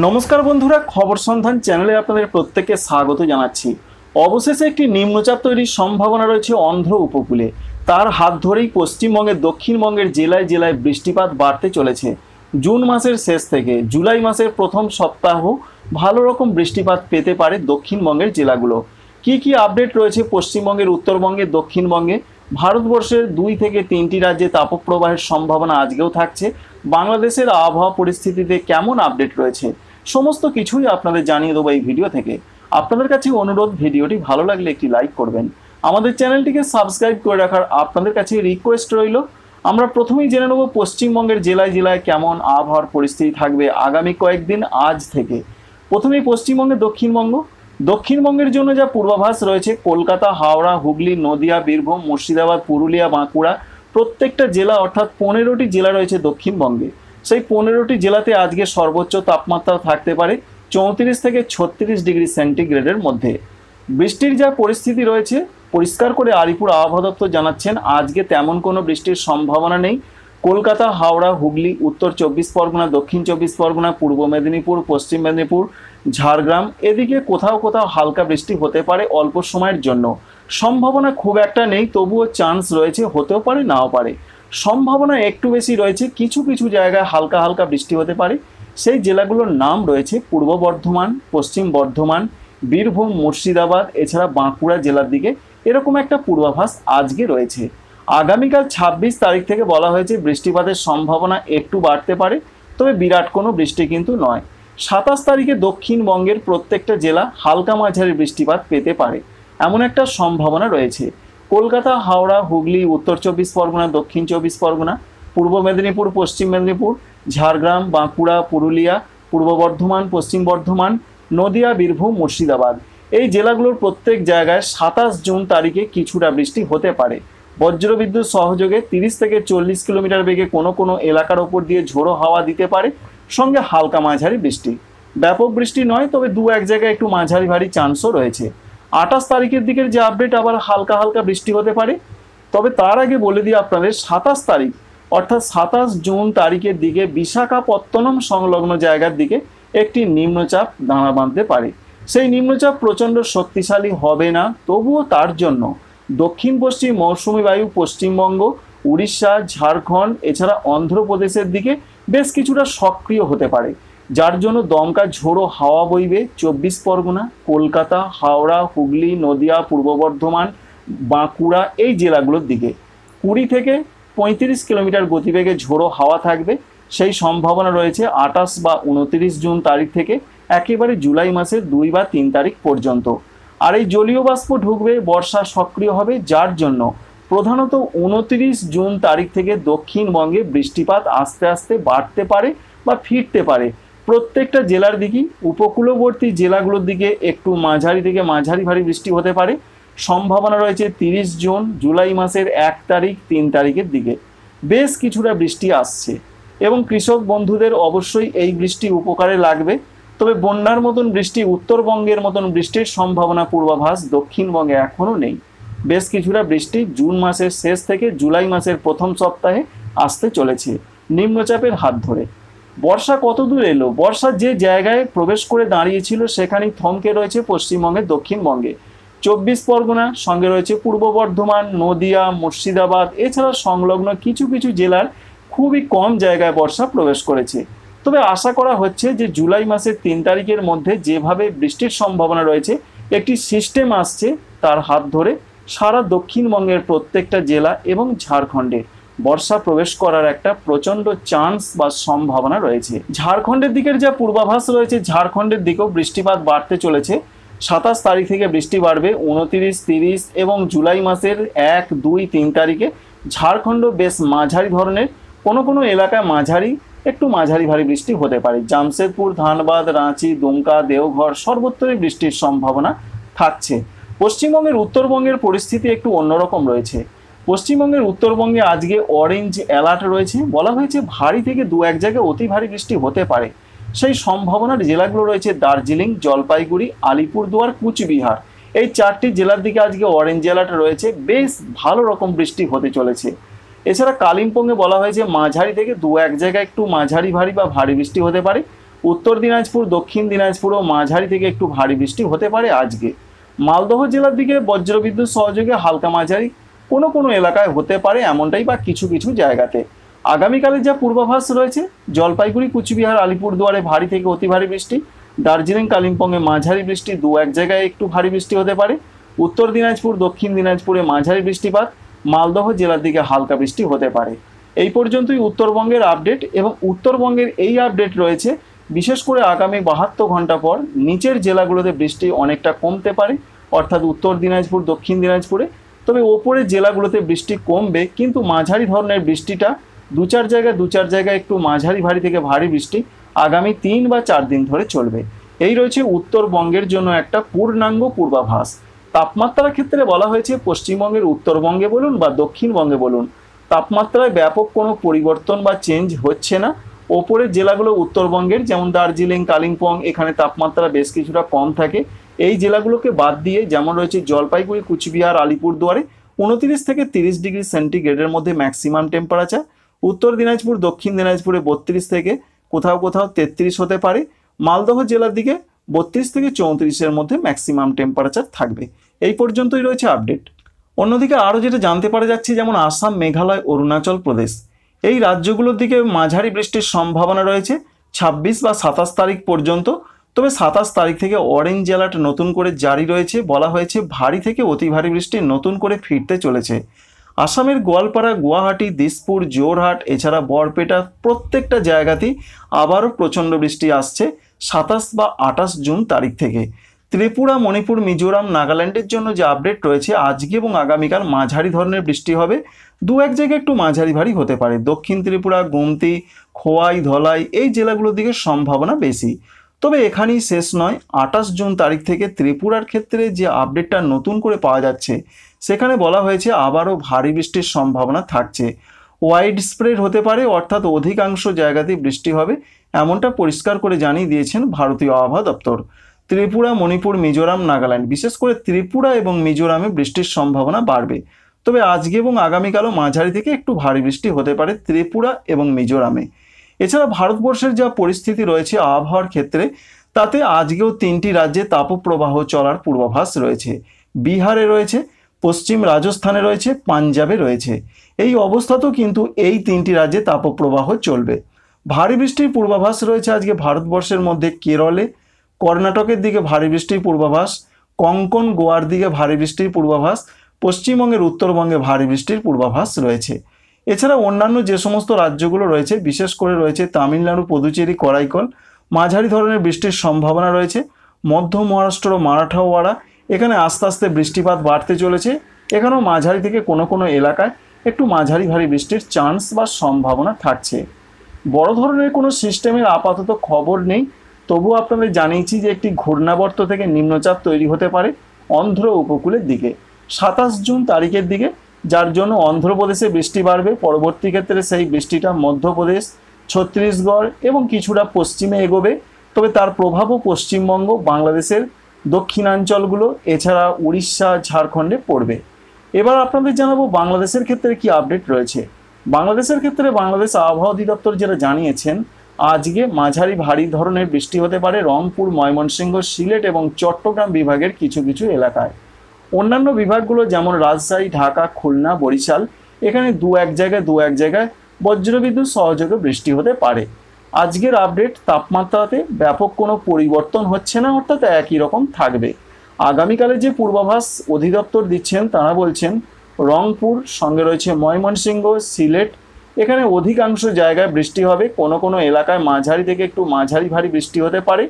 নমস্কার বন্ধুরা, খবর সন্ধান চ্যানেলে আপনাদের প্রত্যেককে স্বাগত জানাচ্ছি। অবশেষে একটি নিম্নচাপ তৈরির সম্ভাবনা রয়েছে অন্ধ্র উপকূলে। তার হাত ধরেই পশ্চিমবঙ্গের দক্ষিণবঙ্গের জেলায় জেলায় বৃষ্টিপাত বাড়তে চলেছে। জুন মাসের শেষ থেকে জুলাই মাসের প্রথম সপ্তাহ ভালো রকম বৃষ্টিপাত পেতে পারে দক্ষিণবঙ্গের জেলাগুলো। কি কি আপডেট রয়েছে পশ্চিমবঙ্গের, উত্তরবঙ্গে, দক্ষিণবঙ্গে, ভারতবর্ষের 2 থেকে 3টি রাজ্যে তাপপ্রবাহের সম্ভাবনা আজকেও থাকছে, বাংলাদেশের আবহাওয়া পরিস্থিতিতে কেমন আপডেট রয়েছে, সমস্ত কিছুই আপনাদের জানিয়ে দেবো এই ভিডিও থেকে। আপনাদের কাছে অনুরোধ, ভিডিওটি ভালো লাগলে একটি লাইক করবেন, আমাদের চ্যানেলটিকে সাবস্ক্রাইব করে রাখার আপনাদের কাছে রিকোয়েস্ট রইল। আমরা প্রথমেই জেনে নেব পশ্চিমবঙ্গের জেলায় জেলায় কেমন আবহাওয়ার পরিস্থিতি থাকবে আগামী কয়েকদিন আজ থেকে। প্রথমেই পশ্চিমবঙ্গে দক্ষিণবঙ্গের জন্য যা পূর্বাভাস রয়েছে, কলকাতা, হাওড়া, হুগলি, নদিয়া, বীরভূম, মুর্শিদাবাদ, পুরুলিয়া, বাঁকুড়া, প্রত্যেকটা জেলা অর্থাৎ 15টি জেলা রয়েছে দক্ষিণবঙ্গে। সেই 15টি জেলাতে আজকে সর্বোচ্চ তাপমাত্রা থাকতে পারে 34 থেকে 36 ডিগ্রি সেন্টিগ্রেডের মধ্যে। বৃষ্টির যা পরিস্থিতি রয়েছে, পরিষ্কার করে আলিপুর আবহাওয়া দপ্তর জানাচ্ছেন আজকে তেমন কোনো বৃষ্টির সম্ভাবনা নেই। কলকাতা, হাওড়া, হুগলি, উত্তর 24 পরগনা, দক্ষিণ 24 পরগনা, পূর্ব মেদিনীপুর, পশ্চিম মেদিনীপুর, ঝাড়গ্রাম, এদিকে কোথাও কোথাও হালকা বৃষ্টি হতে পারে অল্প সময়ের জন্য। সম্ভাবনা খুব একটা নেই, তবুও চান্স রয়েছে, হতেও পারে নাও পারে। সম্ভাবনা একটু বেশি রয়েছে, কিছু কিছু জায়গায় হালকা হালকা বৃষ্টি হতে পারে। সেই জেলাগুলোর নাম রয়েছে পূর্ব বর্ধমান, পশ্চিম বর্ধমান, বীরভূম, মুর্শিদাবাদ, এছাড়া বাঁকুড়া জেলার দিকে এরকম একটা পূর্বাভাস আজকে রয়েছে। আগামীকাল 26 তারিখ থেকে বলা হয়েছে বৃষ্টিপাতের সম্ভাবনা একটু বাড়তে পারে, তবে বিরাট কোনো বৃষ্টি কিন্তু নয়। 27 তারিখে দক্ষিণবঙ্গের প্রত্যেকটা জেলা হালকা মাঝারি বৃষ্টিপাত পেতে পারে, এমন একটা সম্ভাবনা রয়েছে। কলকাতা, হাওড়া, হুগলি, উত্তর 24 পরগনা, দক্ষিণ 24 পরগনা, পূর্ব মেদিনীপুর, পশ্চিম মেদিনীপুর, ঝাড়গ্রাম, বাঁকুড়া, পুরুলিয়া, পূর্ব বর্ধমান, পশ্চিম বর্ধমান, নদিয়া, বীরভূম, মুর্শিদাবাদ, এই জেলাগুলোর প্রত্যেক জায়গায় 27 জুন তারিখে কিছুটা বৃষ্টি হতে পারে। বজ্রবিদ্যুৎ সহযোগে 30 থেকে 40 কিলোমিটার বেগে কোনো কোনো এলাকার ওপর দিয়ে ঝোড়ো হাওয়া দিতে পারে, সঙ্গে হালকা মাঝারি বৃষ্টি। ব্যাপক বৃষ্টি নয়, তবে 2-1 জায়গায় একটু মাঝারি ভারী চান্সও রয়েছে। 28 তারিখের দিকের যে আপডেট, আবার হালকা হালকা বৃষ্টি হতে পারে। তবে তার আগে বলে দিই আপনাদের, 27 তারিখ অর্থাৎ 27 জুন তারিখের দিকে বিশাখাপত্তনম সংলগ্ন জায়গার দিকে একটি নিম্নচাপ দাঁড়া বাঁধতে পারে। সেই নিম্নচাপ প্রচণ্ড শক্তিশালী হবে না, তবুও তার জন্য দক্ষিণ পশ্চিম মৌসুমি বায়ু পশ্চিমবঙ্গ, উড়িষ্যা, ঝাড়খণ্ড, এছাড়া অন্ধ্রপ্রদেশের দিকে বেশ কিছুটা সক্রিয় হতে পারে, যার জন্য দমকা ঝোড়ো হাওয়া বইবে 24 পরগনা, কলকাতা, হাওড়া, হুগলি, নদিয়া, পূর্ব বর্ধমান, বাঁকুড়া, এই জেলাগুলোর দিকে 20 থেকে 35 কিলোমিটার গতিবেগে ঝোড়ো হাওয়া থাকবে। সেই সম্ভাবনা রয়েছে 28 বা 29 জুন তারিখ থেকে একেবারে জুলাই মাসের 2 বা 3 তারিখ পর্যন্ত। আর এই জলীয় বাষ্প ঢুকবে, বর্ষা সক্রিয় হবে, যার জন্য প্রধানত 29 জুন তারিখ থেকে দক্ষিণবঙ্গে বৃষ্টিপাত আস্তে আস্তে বাড়তে পারে বা ফিরতে পারে। প্রত্যেকটা জেলার দিকেই, উপকূলবর্তী জেলাগুলোর দিকে একটু মাঝারি থেকে মাঝারি ভারী বৃষ্টি হতে পারে। সম্ভাবনা রয়েছে 30 জুন, জুলাই মাসের 1 তারিখ, 3 তারিখের দিকে বেশ কিছুটা বৃষ্টি আসছে, এবং কৃষক বন্ধুদের অবশ্যই এই বৃষ্টি উপকারে লাগবে। তবে বন্যার মতন বৃষ্টি, উত্তরবঙ্গের মতন বৃষ্টির সম্ভাবনা পূর্বাভাস দক্ষিণবঙ্গে এখনও নেই। বেশ কিছুটা বৃষ্টি জুন মাসের শেষ থেকে জুলাই মাসের প্রথম সপ্তাহে আসতে চলেছে নিম্নচাপের হাত ধরে। বর্ষা কত দূর এলো? বর্ষা যে জায়গায় প্রবেশ করে দাঁড়িয়েছিল সেখানেই থমকে রয়েছে পশ্চিমবঙ্গের দক্ষিণবঙ্গে। 24 পরগনা, সঙ্গে রয়েছে পূর্ব বর্ধমান, নদিয়া, মুর্শিদাবাদ, এছাড়া সংলগ্ন কিছু কিছু জেলার খুবই কম জায়গায় বর্ষা প্রবেশ করেছে। তবে আশা করা হচ্ছে যে জুলাই মাসের 3 তারিখের মধ্যে যেভাবে বৃষ্টির সম্ভাবনা রয়েছে, একটি সিস্টেম আসছে, তার হাত ধরে সারা দক্ষিণবঙ্গের প্রত্যেকটা জেলা এবং ঝাড়খণ্ডে বর্ষা প্রবেশ করার একটা প্রচণ্ড চান্স বা সম্ভাবনা রয়েছে। ঝাড়খণ্ডের দিকের যা পূর্বাভাস রয়েছে, ঝাড়খণ্ডের দিকেও বৃষ্টিপাত বাড়তে চলেছে। 27 তারিখ থেকে বৃষ্টি বাড়বে, 29, 30 এবং জুলাই মাসের 1, 2, 3 তারিখে ঝাড়খণ্ড বেশ মাঝারি ধরনের, কোনো কোনো এলাকায় একটু মাঝারি ভারী বৃষ্টি হতে পারে। জামশেদপুর, ধানবাদ, রাঁচি, দুমকা, দেওঘর সর্বত্রই বৃষ্টির সম্ভাবনা থাকছে। পশ্চিমবঙ্গের উত্তরবঙ্গের পরিস্থিতি একটু অন্যরকম রয়েছে। পশ্চিমবঙ্গের উত্তরবঙ্গে আজকে অরেঞ্জ অ্যালার্ট রয়েছে, বলা হয়েছে ভারী থেকে 2-1 জায়গায় অতি ভারী বৃষ্টি হতে পারে। সেই সম্ভাবনার জেলাগুলো রয়েছে দার্জিলিং, জলপাইগুড়ি, আলিপুরদুয়ার, কুচবিহার, এই 4টি জেলার দিকে আজকে অরেঞ্জ অ্যালার্ট রয়েছে। বেশ ভালো রকম বৃষ্টি হতে চলেছে। এছাড়া কালিম্পংয়ে বলা হয়েছে মাঝারি থেকে 2-1 জায়গায় একটু মাঝারি ভারী বা ভারী বৃষ্টি হতে পারে। উত্তর দিনাজপুর, দক্ষিণ দিনাজপুরও মাঝারি থেকে একটু ভারী বৃষ্টি হতে পারে আজকে। মালদহ জেলার দিকে বজ্রবিদ্যুৎ সহযোগে হালকা মাঝারি কোনো কোনো এলাকায় হতে পারে, এমনটাই বা কিছু কিছু জায়গাতে। আগামীকালের যা পূর্বাভাস রয়েছে, জলপাইগুড়ি, কুচবিহার, আলিপুরদুয়ারে ভারী থেকে অতি ভারী বৃষ্টি, দার্জিলিং, কালিম্পংয়ে মাঝারি বৃষ্টি, দু এক জায়গায় একটু ভারী বৃষ্টি হতে পারে। উত্তর দিনাজপুর, দক্ষিণ দিনাজপুরে মাঝারি বৃষ্টিপাত, মালদহ জেলার দিকে হালকা বৃষ্টি হতে পারে। এই পর্যন্তই উত্তরবঙ্গের আপডেট। এবং উত্তরবঙ্গের এই আপডেট রয়েছে বিশেষ করে আগামী 72 ঘন্টা পর নিচের জেলাগুলোতে বৃষ্টি অনেকটা কমতে পারে, অর্থাৎ উত্তর দিনাজপুর, দক্ষিণ দিনাজপুরে। তবে ওপরের জেলাগুলোতে বৃষ্টি কমবে, কিন্তু মাঝারি ধরনের বৃষ্টিটা দু চার জায়গায় একটু মাঝারি ভারী থেকে ভারী বৃষ্টি আগামী 3 বা 4 দিন ধরে চলবে। এই রয়েছে উত্তরবঙ্গের জন্য একটা পূর্ণাঙ্গ পূর্বাভাস। তাপমাত্রার ক্ষেত্রে বলা হয়েছে পশ্চিমবঙ্গের উত্তরবঙ্গে বলুন বা দক্ষিণবঙ্গে বলুন, তাপমাত্রায় ব্যাপক কোনো পরিবর্তন বা চেঞ্জ হচ্ছে না। ওপরের জেলাগুলো উত্তরবঙ্গের, যেমন দার্জিলিং, কালিম্পং, এখানে তাপমাত্রা বেশ কিছুটা কম থাকে। এই জেলাগুলোকে বাদ দিয়ে যেমন রয়েছে জলপাইগুড়ি, কুচবিহার, আলিপুরদুয়ারে 29 থেকে 30 ডিগ্রি সেন্টিগ্রেডের মধ্যে ম্যাক্সিমাম টেম্পারেচার। উত্তর দিনাজপুর, দক্ষিণ দিনাজপুরে 32 থেকে কোথাও কোথাও 33 হতে পারে। মালদহ জেলার দিকে 32 থেকে 34-এর মধ্যে ম্যাক্সিমাম টেম্পারেচার থাকবে। এই পর্যন্তই রয়েছে আপডেট। অন্যদিকে আরও যেটা জানতে পারা যাচ্ছে, যেমন আসাম, মেঘালয়, অরুণাচল প্রদেশ, এই রাজ্যগুলোর দিকে মাঝারি বৃষ্টির সম্ভাবনা রয়েছে 26 বা 27 তারিখ পর্যন্ত। তবে 27 তারিখ থেকে অরেঞ্জ অ্যালার্ট নতুন করে জারি রয়েছে। বলা হয়েছে ভারী থেকে অতি ভারী বৃষ্টি নতুন করে ফিরতে চলেছে। আসামের গোয়ালপাড়া, গুয়াহাটি, দিসপুর, জোরহাট, এছাড়া বরপেটা প্রত্যেকটা জায়গাতেই আবারও প্রচণ্ড বৃষ্টি আসছে 27 বা 28 জুন তারিখ থেকে। ত্রিপুরা, মণিপুর, মিজোরাম, নাগাল্যান্ডের জন্য যে আপডেট রয়েছে, আজকে এবং আগামীকাল মাঝারি ধরনের বৃষ্টি হবে, দু এক জায়গায় একটু মাঝারি ভারী হতে পারে। দক্ষিণ ত্রিপুরা, গোমতি, খোয়াই, ধলাই এই জেলাগুলোর দিকে সম্ভাবনা বেশি। তবে এখানেই শেষ নয়, 28 জুন তারিখ থেকে ত্রিপুরার ক্ষেত্রে যে আপডেটটা নতুন করে পাওয়া যাচ্ছে, সেখানে বলা হয়েছে আবারও ভারী বৃষ্টির সম্ভাবনা থাকছে। ওয়াইড স্প্রেড হতে পারে, অর্থাৎ অধিকাংশ জায়গাতেই বৃষ্টি হবে, এমনটা পরিষ্কার করে জানিয়ে দিয়েছেন ভারতীয় আবহাওয়া দপ্তর। ত্রিপুরা, মণিপুর, মিজোরাম, নাগাল্যান্ড, বিশেষ করে ত্রিপুরা এবং মিজোরামে বৃষ্টির সম্ভাবনা বাড়বে। তবে আজকে এবং আগামীকালও মাঝারি থেকে একটু ভারী বৃষ্টি হতে পারে ত্রিপুরা এবং মিজোরামে। এছাড়া ভারতবর্ষের যা পরিস্থিতি রয়েছে আবহাওয়ার ক্ষেত্রে, তাতে আজকেও 3টি রাজ্যে তাপপ্রবাহ চলার পূর্বাভাস রয়েছে। বিহারে রয়েছে, পশ্চিম রাজস্থানে রয়েছে, পাঞ্জাবে রয়েছে। এই অবস্থাতেও কিন্তু এই 3টি রাজ্যে তাপপ্রবাহ চলবে। ভারী বৃষ্টির পূর্বাভাস রয়েছে আজকে ভারতবর্ষের মধ্যে কেরলে, কর্ণাটকের দিকে ভারী বৃষ্টির পূর্বাভাস, কঙ্কন, গোয়ার দিকে ভারী বৃষ্টির পূর্বাভাস, পশ্চিমবঙ্গের উত্তরবঙ্গে ভারী বৃষ্টির পূর্বাভাস রয়েছে। এছাড়া অন্যান্য যে সমস্ত রাজ্যগুলো রয়েছে, বিশেষ করে রয়েছে তামিলনাড়ু, পুদুচেরি, করাইকল, মাঝারি ধরনের বৃষ্টির সম্ভাবনা রয়েছে। মধ্য মহারাষ্ট্র, মারাঠাওয়াড়া, এখানে আস্তে আস্তে বৃষ্টিপাত বাড়তে চলেছে। এখানেও মাঝারি থেকে কোনো কোনো এলাকায় একটু মাঝারি ভারী বৃষ্টির চান্স বা সম্ভাবনা থাকছে। বড় ধরনের কোনো সিস্টেমের আপাতত খবর নেই, তবু আপনাদের জানিয়েছি যে একটি ঘূর্ণাবর্ত থেকে নিম্নচাপ তৈরি হতে পারে অন্ধ্র উপকূলের দিকে 27 জুন তারিখের দিকে, যার জন্য অন্ধ্রপ্রদেশে বৃষ্টি বাড়বে। পরবর্তী ক্ষেত্রে সেই বৃষ্টিটা মধ্যপ্রদেশ, ছত্তিশগড় এবং কিছুটা পশ্চিমে এগোবে। তবে তার প্রভাবও পশ্চিমবঙ্গ, বাংলাদেশের দক্ষিণাঞ্চলগুলো, এছাড়া উড়িষ্যা, ঝাড়খণ্ডে পড়বে। এবার আপনাদের জানাবো বাংলাদেশের ক্ষেত্রে কি আপডেট রয়েছে। বাংলাদেশের ক্ষেত্রে বাংলাদেশ আবহাওয়া অধিদপ্তর যেটা জানিয়েছেন, আজকে মাঝারি ভারী ধরনের বৃষ্টি হতে পারে রংপুর, ময়মনসিংহ, সিলেট এবং চট্টগ্রাম বিভাগের কিছু কিছু এলাকায়। অন্যান্য বিভাগগুলো যেমন রাজশাহী, ঢাকা, খুলনা, বরিশাল, এখানে দু এক জায়গায় বজ্রবিদ্যুৎ সহযোগে বৃষ্টি হতে পারে। আজকের আপডেট, তাপমাত্রাতে ব্যাপক কোনো পরিবর্তন হচ্ছে না, অর্থাৎ একই রকম থাকবে। আগামীকালে যে পূর্বাভাস অধিদপ্তর দিচ্ছেন, তারা বলছেন রংপুর, সঙ্গে রয়েছে ময়মনসিংহ, সিলেট, এখানে অধিকাংশ জায়গায় বৃষ্টি হবে। কোনো কোনো এলাকায় মাঝারি থেকে একটু মাঝারি ভারী বৃষ্টি হতে পারে।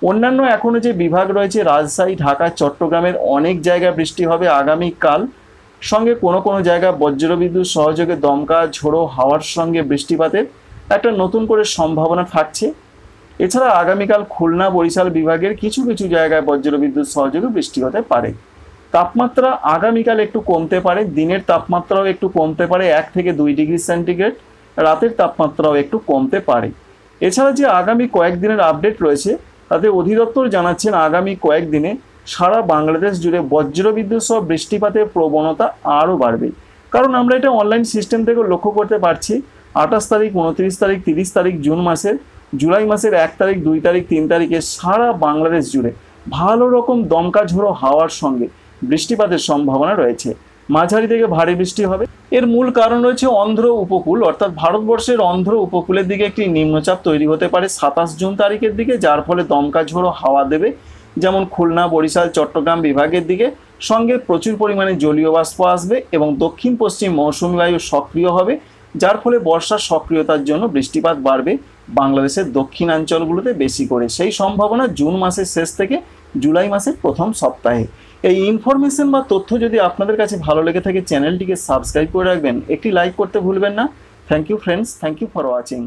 অন্যান্য এখনও যে বিভাগ রয়েছে, রাজশাহী, ঢাকা, চট্টগ্রামের অনেক জায়গায় বৃষ্টি হবে আগামীকাল। সঙ্গে কোনো কোনো জায়গায় বজ্রবিদ্যুৎ সহযোগে দমকা ঝোড়ো হাওয়ার সঙ্গে বৃষ্টিপাতের একটা নতুন করে সম্ভাবনা থাকছে। এছাড়া আগামীকাল খুলনা, বরিশাল বিভাগের কিছু কিছু জায়গায় বজ্রবিদ্যুৎ সহযোগে বৃষ্টি হতে পারে। তাপমাত্রা আগামীকাল একটু কমতে পারে, দিনের তাপমাত্রাও একটু কমতে পারে 1 থেকে 2 ডিগ্রি সেন্টিগ্রেড, রাতের তাপমাত্রাও একটু কমতে পারে। এছাড়া যে আগামী কয়েকদিনের আপডেট রয়েছে, তাতে অধিদপ্তর জানাচ্ছেন আগামী কয়েকদিনে সারা বাংলাদেশ জুড়ে বজ্রবিদ্যুৎ সহ বৃষ্টিপাতের প্রবণতা আরও বাড়বে। কারণ আমরা এটা অনলাইন সিস্টেম থেকে লক্ষ্য করতে পারছি, 28 তারিখ, 29 তারিখ, 30 তারিখ জুন মাসের জুলাই মাসের 1 তারিখ, 2 তারিখ, 3 তারিখে সারা বাংলাদেশ জুড়ে ভালো রকম দমকা ঝোড়ো হাওয়ার সঙ্গে বৃষ্টিপাতের সম্ভাবনা রয়েছে। মাঝারি থেকে ভারী বৃষ্টি হবে। এর মূল কারণ রয়েছে অন্ধ্র উপকূল, অর্থাৎ ভারতবর্ষের অন্ধ্র উপকূলের দিকে একটি নিম্নচাপ তৈরি হতে পারে 27 জুন তারিখের দিকে, যার ফলে দমকা ঝোড়ো হাওয়া দেবে, যেমন খুলনা, বরিশাল, চট্টগ্রাম বিভাগের দিকে। সঙ্গে প্রচুর পরিমাণে জলীয় বাষ্প আসবে এবং দক্ষিণ পশ্চিম মৌসুমী বায়ু সক্রিয় হবে, যার ফলে বর্ষার সক্রিয়তার জন্য বৃষ্টিপাত বাড়বে বাংলাদেশের দক্ষিণাঞ্চলগুলোতে বেশি করে। সেই সম্ভাবনা জুন মাসের শেষ থেকে জুলাই মাসের প্রথম সপ্তাহে। এই ইনফরমেশন বা তথ্য যদি আপনাদের কাছে ভালো লেগে থাকে চ্যানেলটিকে সাবস্ক্রাইব করে রাখবেন, একটি লাইক করতে ভুলবেন না। Thank you friends, thank you for watching.